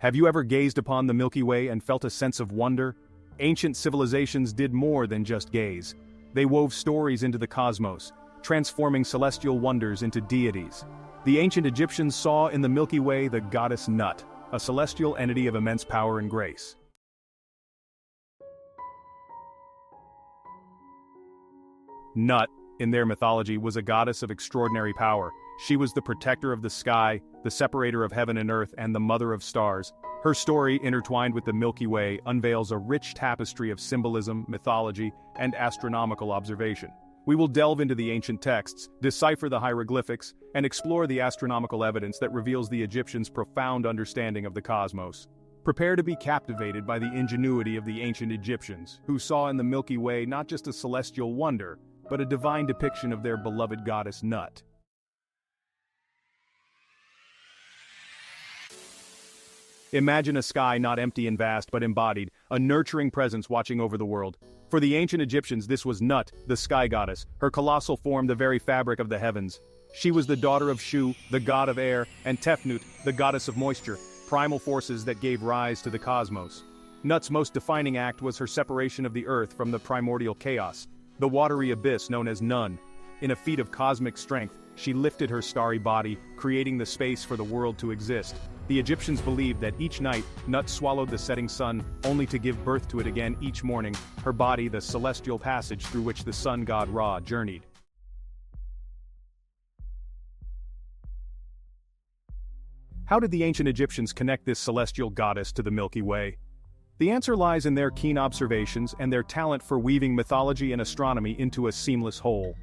Have you ever gazed upon the Milky Way and felt a sense of wonder? Ancient civilizations did more than just gaze. They wove stories into the cosmos, transforming celestial wonders into deities. The ancient Egyptians saw in the Milky Way the goddess Nut, a celestial entity of immense power and grace. Nut, in their mythology, was a goddess of extraordinary power. She was the protector of the sky, the separator of heaven and earth, and the mother of stars. Her story, intertwined with the Milky Way, unveils a rich tapestry of symbolism, mythology, and astronomical observation. We will delve into the ancient texts, decipher the hieroglyphics, and explore the astronomical evidence that reveals the Egyptians' profound understanding of the cosmos. Prepare to be captivated by the ingenuity of the ancient Egyptians, who saw in the Milky Way not just a celestial wonder, but a divine depiction of their beloved goddess Nut. Imagine a sky not empty and vast but embodied, a nurturing presence watching over the world. For the ancient Egyptians, this was Nut, the sky goddess, her colossal form the very fabric of the heavens. She was the daughter of Shu, the god of air, and Tefnut, the goddess of moisture, primal forces that gave rise to the cosmos. Nut's most defining act was her separation of the earth from the primordial chaos, the watery abyss known as Nun. In a feat of cosmic strength, she lifted her starry body, creating the space for the world to exist. The Egyptians believed that each night, Nut swallowed the setting sun, only to give birth to it again each morning, her body the celestial passage through which the sun god Ra journeyed. How did the ancient Egyptians connect this celestial goddess to the Milky Way? The answer lies in their keen observations and their talent for weaving mythology and astronomy into a seamless whole.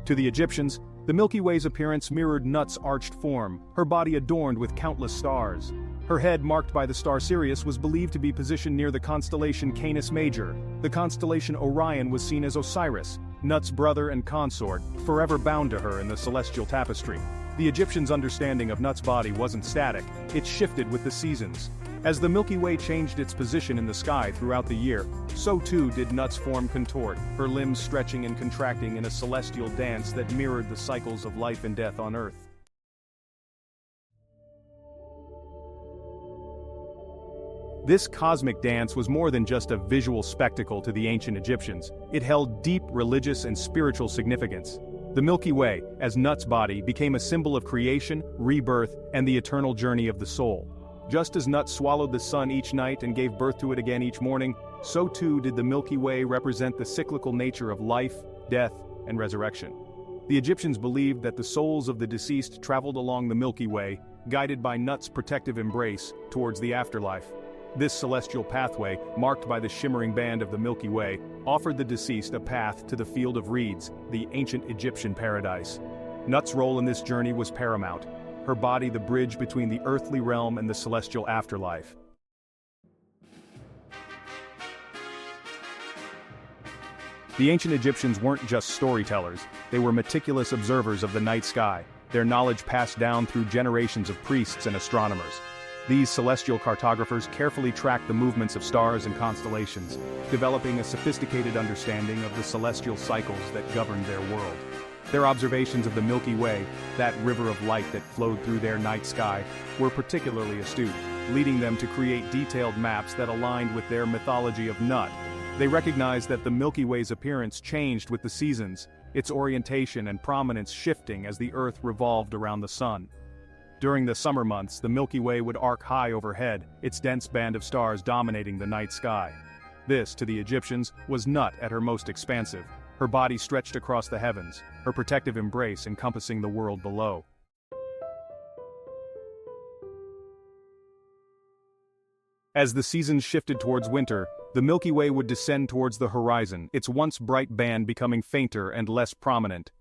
To the Egyptians, the Milky Way's appearance mirrored Nut's arched form, her body adorned with countless stars. Her head, marked by the star Sirius, was believed to be positioned near the constellation Canis Major. The constellation Orion was seen as Osiris, Nut's brother and consort, forever bound to her in the celestial tapestry. The Egyptians' understanding of Nut's body wasn't static, it shifted with the seasons. As the Milky Way changed its position in the sky throughout the year, so too did Nut's form contort, her limbs stretching and contracting in a celestial dance that mirrored the cycles of life and death on Earth. This cosmic dance was more than just a visual spectacle to the ancient Egyptians. It held deep religious and spiritual significance. The Milky Way, as Nut's body, became a symbol of creation, rebirth, and the eternal journey of the soul. Just as Nut swallowed the sun each night and gave birth to it again each morning, so too did the Milky Way represent the cyclical nature of life, death, and resurrection. The Egyptians believed that the souls of the deceased traveled along the Milky Way, guided by Nut's protective embrace, towards the afterlife. This celestial pathway, marked by the shimmering band of the Milky Way, offered the deceased a path to the field of reeds, the ancient Egyptian paradise. Nut's role in this journey was paramount, her body the bridge between the earthly realm and the celestial afterlife. The ancient Egyptians weren't just storytellers, they were meticulous observers of the night sky, their knowledge passed down through generations of priests and astronomers. These celestial cartographers carefully tracked the movements of stars and constellations, developing a sophisticated understanding of the celestial cycles that governed their world. Their observations of the Milky Way, that river of light that flowed through their night sky, were particularly astute, leading them to create detailed maps that aligned with their mythology of Nut. They recognized that the Milky Way's appearance changed with the seasons, its orientation and prominence shifting as the Earth revolved around the sun. During the summer months, the Milky Way would arc high overhead, its dense band of stars dominating the night sky. This, to the Egyptians, was Nut at her most expansive, her body stretched across the heavens, her protective embrace encompassing the world below. As the seasons shifted towards winter, the Milky Way would descend towards the horizon, its once bright band becoming fainter and less prominent.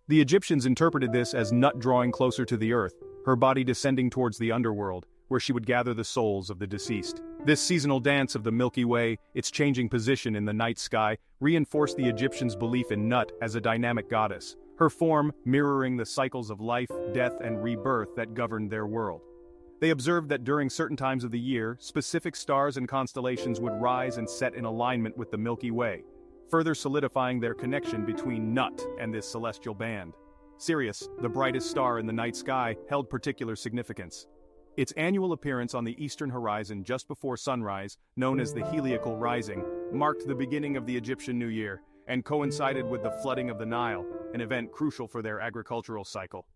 The Egyptians interpreted this as Nut drawing closer to the earth, her body descending towards the underworld, where she would gather the souls of the deceased. This seasonal dance of the Milky Way, its changing position in the night sky, reinforced the Egyptians' belief in Nut as a dynamic goddess, her form mirroring the cycles of life, death, and rebirth that governed their world. They observed that during certain times of the year, specific stars and constellations would rise and set in alignment with the Milky Way, further solidifying their connection between Nut and this celestial band. Sirius, the brightest star in the night sky, held particular significance. Its annual appearance on the eastern horizon just before sunrise, known as the heliacal rising, marked the beginning of the Egyptian New Year, and coincided with the flooding of the Nile, an event crucial for their agricultural cycle.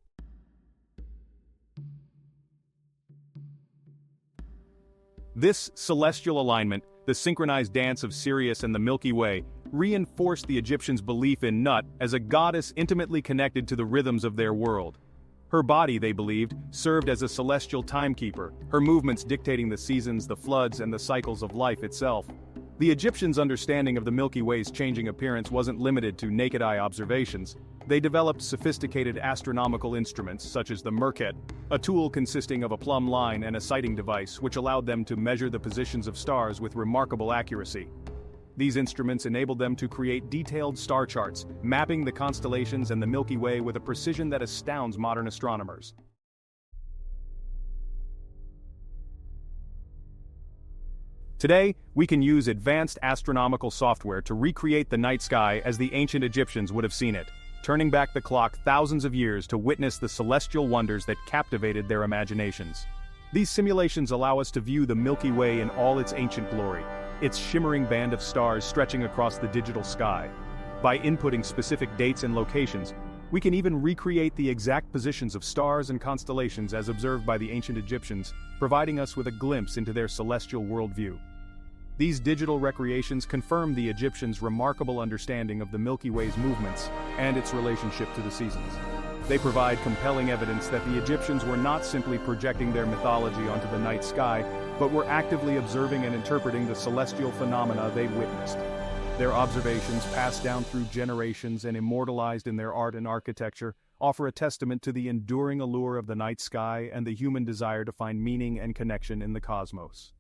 This celestial alignment, the synchronized dance of Sirius and the Milky Way, reinforced the Egyptians' belief in Nut as a goddess intimately connected to the rhythms of their world. Her body, they believed, served as a celestial timekeeper, her movements dictating the seasons, the floods, and the cycles of life itself. The Egyptians' understanding of the Milky Way's changing appearance wasn't limited to naked-eye observations. They developed sophisticated astronomical instruments such as the Merkhet, a tool consisting of a plumb line and a sighting device which allowed them to measure the positions of stars with remarkable accuracy. These instruments enabled them to create detailed star charts, mapping the constellations and the Milky Way with a precision that astounds modern astronomers. Today, we can use advanced astronomical software to recreate the night sky as the ancient Egyptians would have seen it, turning back the clock thousands of years to witness the celestial wonders that captivated their imaginations. These simulations allow us to view the Milky Way in all its ancient glory, its shimmering band of stars stretching across the digital sky. By inputting specific dates and locations, we can even recreate the exact positions of stars and constellations as observed by the ancient Egyptians, providing us with a glimpse into their celestial worldview. These digital recreations confirm the Egyptians' remarkable understanding of the Milky Way's movements and its relationship to the seasons. They provide compelling evidence that the Egyptians were not simply projecting their mythology onto the night sky, but were actively observing and interpreting the celestial phenomena they witnessed. Their observations, passed down through generations and immortalized in their art and architecture, offer a testament to the enduring allure of the night sky and the human desire to find meaning and connection in the cosmos.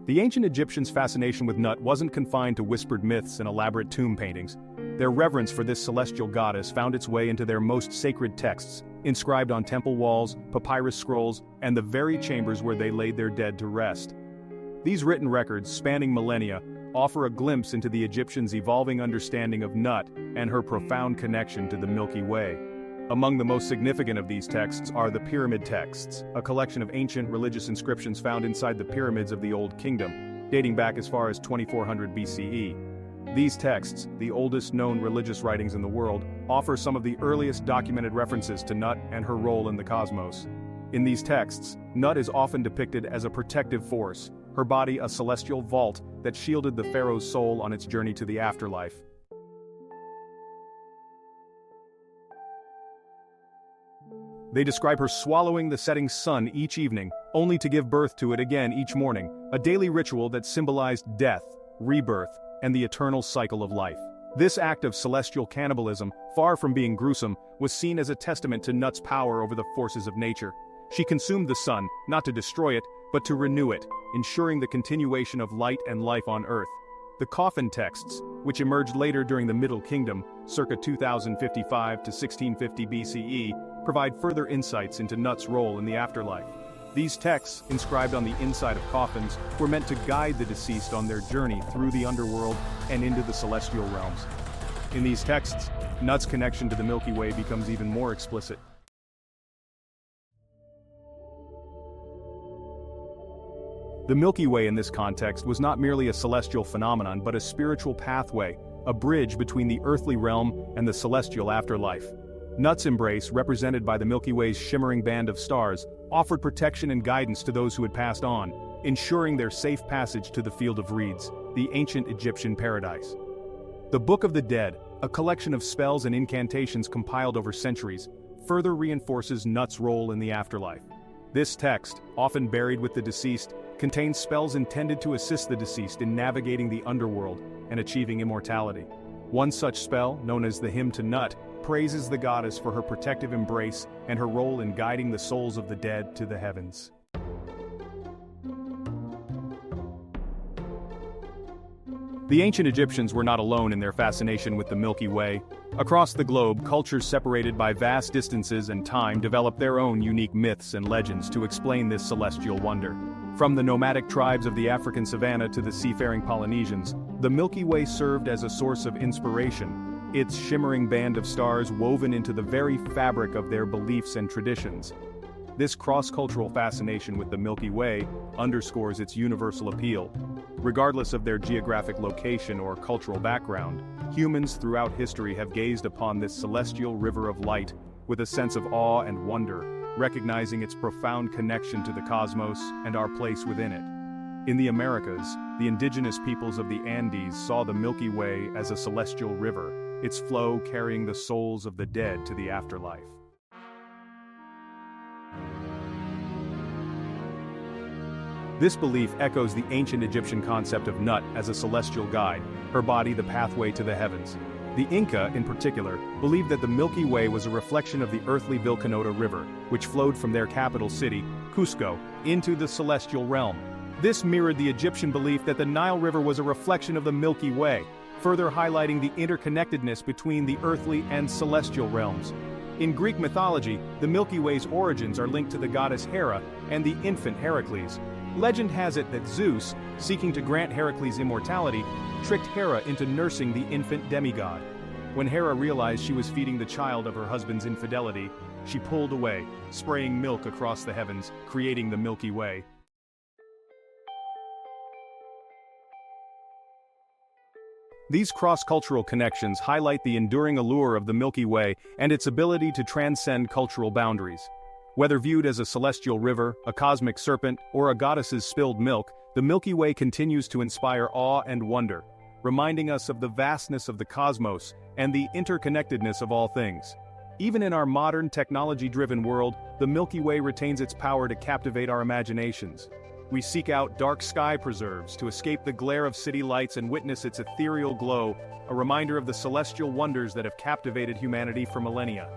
The ancient Egyptians' fascination with Nut wasn't confined to whispered myths and elaborate tomb paintings. Their reverence for this celestial goddess found its way into their most sacred texts, inscribed on temple walls, papyrus scrolls, and the very chambers where they laid their dead to rest. These written records, spanning millennia, offer a glimpse into the Egyptians' evolving understanding of Nut and her profound connection to the Milky Way. Among the most significant of these texts are the Pyramid Texts, a collection of ancient religious inscriptions found inside the pyramids of the Old Kingdom, dating back as far as 2400 BCE. These texts, the oldest known religious writings in the world, offer some of the earliest documented references to Nut and her role in the cosmos. In these texts, Nut is often depicted as a protective force, her body a celestial vault that shielded the pharaoh's soul on its journey to the afterlife. They describe her swallowing the setting sun each evening, only to give birth to it again each morning, a daily ritual that symbolized death, rebirth, and the eternal cycle of life. This act of celestial cannibalism, far from being gruesome, was seen as a testament to Nut's power over the forces of nature. She consumed the sun, not to destroy it, but to renew it, ensuring the continuation of light and life on Earth. The coffin texts, which emerged later during the Middle Kingdom, circa 2055 to 1650 BCE, provide further insights into Nut's role in the afterlife. These texts, inscribed on the inside of coffins, were meant to guide the deceased on their journey through the underworld and into the celestial realms. In these texts, Nut's connection to the Milky Way becomes even more explicit. The Milky Way in this context was not merely a celestial phenomenon but a spiritual pathway, a bridge between the earthly realm and the celestial afterlife. Nut's embrace, represented by the Milky Way's shimmering band of stars, offered protection and guidance to those who had passed on, ensuring their safe passage to the Field of Reeds, the ancient Egyptian paradise. The Book of the Dead, a collection of spells and incantations compiled over centuries, further reinforces Nut's role in the afterlife. This text, often buried with the deceased, contains spells intended to assist the deceased in navigating the underworld and achieving immortality. One such spell, known as the Hymn to Nut, praises the goddess for her protective embrace and her role in guiding the souls of the dead to the heavens. The ancient Egyptians were not alone in their fascination with the Milky Way. Across the globe, cultures separated by vast distances and time developed their own unique myths and legends to explain this celestial wonder. From the nomadic tribes of the African savanna to the seafaring Polynesians, the Milky Way served as a source of inspiration, its shimmering band of stars woven into the very fabric of their beliefs and traditions. This cross-cultural fascination with the Milky Way underscores its universal appeal. Regardless of their geographic location or cultural background, humans throughout history have gazed upon this celestial river of light with a sense of awe and wonder, recognizing its profound connection to the cosmos and our place within it. In the Americas, the indigenous peoples of the Andes saw the Milky Way as a celestial river, its flow carrying the souls of the dead to the afterlife. This belief echoes the ancient Egyptian concept of Nut as a celestial guide, her body the pathway to the heavens. The Inca, in particular, believed that the Milky Way was a reflection of the earthly Vilcanota River, which flowed from their capital city, Cusco, into the celestial realm. This mirrored the Egyptian belief that the Nile River was a reflection of the Milky Way, further highlighting the interconnectedness between the earthly and celestial realms. In Greek mythology, the Milky Way's origins are linked to the goddess Hera and the infant Heracles. Legend has it that Zeus, seeking to grant Heracles immortality, tricked Hera into nursing the infant demigod. When Hera realized she was feeding the child of her husband's infidelity, she pulled away, spraying milk across the heavens, creating the Milky Way. These cross-cultural connections highlight the enduring allure of the Milky Way and its ability to transcend cultural boundaries. Whether viewed as a celestial river, a cosmic serpent, or a goddess's spilled milk, the Milky Way continues to inspire awe and wonder, reminding us of the vastness of the cosmos and the interconnectedness of all things. Even in our modern, technology-driven world, the Milky Way retains its power to captivate our imaginations. We seek out dark sky preserves to escape the glare of city lights and witness its ethereal glow, a reminder of the celestial wonders that have captivated humanity for millennia.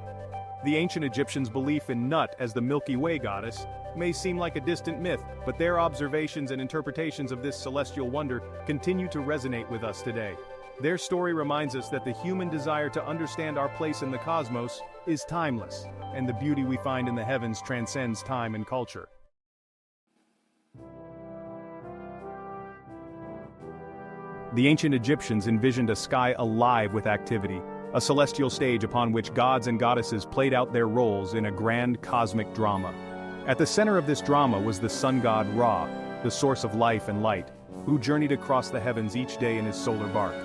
The ancient Egyptians' belief in Nut as the Milky Way goddess may seem like a distant myth, but their observations and interpretations of this celestial wonder continue to resonate with us today. Their story reminds us that the human desire to understand our place in the cosmos is timeless, and the beauty we find in the heavens transcends time and culture. The ancient Egyptians envisioned a sky alive with activity, a celestial stage upon which gods and goddesses played out their roles in a grand cosmic drama. At the center of this drama was the sun god Ra, the source of life and light, who journeyed across the heavens each day in his solar bark.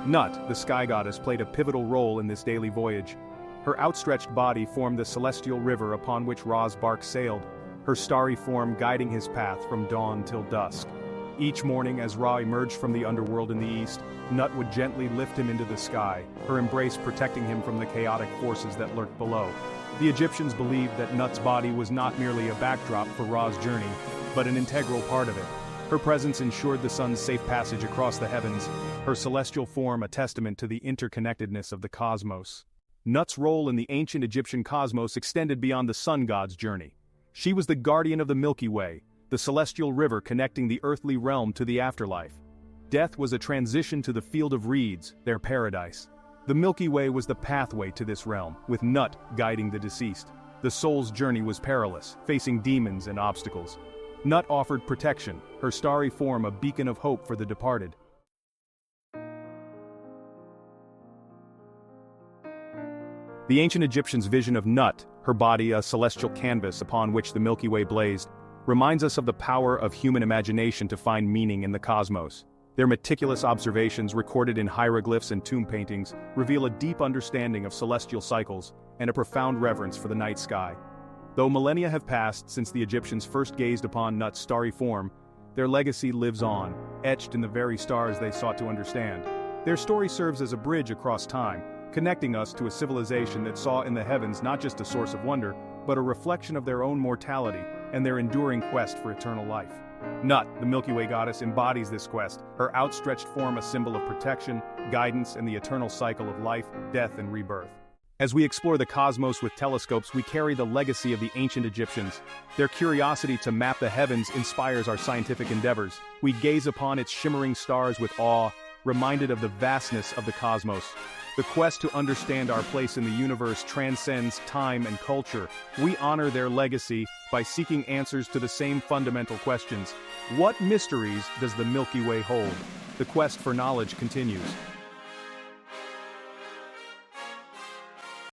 Nut, the sky goddess, played a pivotal role in this daily voyage. Her outstretched body formed the celestial river upon which Ra's bark sailed, her starry form guiding his path from dawn till dusk. Each morning, as Ra emerged from the underworld in the east, Nut would gently lift him into the sky, her embrace protecting him from the chaotic forces that lurked below. The Egyptians believed that Nut's body was not merely a backdrop for Ra's journey, but an integral part of it. Her presence ensured the sun's safe passage across the heavens, her celestial form a testament to the interconnectedness of the cosmos. Nut's role in the ancient Egyptian cosmos extended beyond the sun god's journey. She was the guardian of the Milky Way, the celestial river connecting the earthly realm to the afterlife. Death was a transition to the field of reeds, their paradise. The Milky Way was the pathway to this realm, with Nut guiding the deceased. The soul's journey was perilous, facing demons and obstacles. Nut offered protection, her starry form a beacon of hope for the departed. The ancient Egyptians' vision of Nut, her body a celestial canvas upon which the Milky Way blazed, reminds us of the power of human imagination to find meaning in the cosmos. Their meticulous observations recorded in hieroglyphs and tomb paintings reveal a deep understanding of celestial cycles and a profound reverence for the night sky. Though millennia have passed since the Egyptians first gazed upon Nut's starry form, their legacy lives on, etched in the very stars they sought to understand. Their story serves as a bridge across time, connecting us to a civilization that saw in the heavens not just a source of wonder, but a reflection of their own mortality and their enduring quest for eternal life. Nut, the Milky Way goddess, embodies this quest, her outstretched form a symbol of protection, guidance, and the eternal cycle of life, death, and rebirth. As we explore the cosmos with telescopes, we carry the legacy of the ancient Egyptians. Their curiosity to map the heavens inspires our scientific endeavors. We gaze upon its shimmering stars with awe, reminded of the vastness of the cosmos. The quest to understand our place in the universe transcends time and culture. We honor their legacy by seeking answers to the same fundamental questions. What mysteries does the Milky Way hold? The quest for knowledge continues.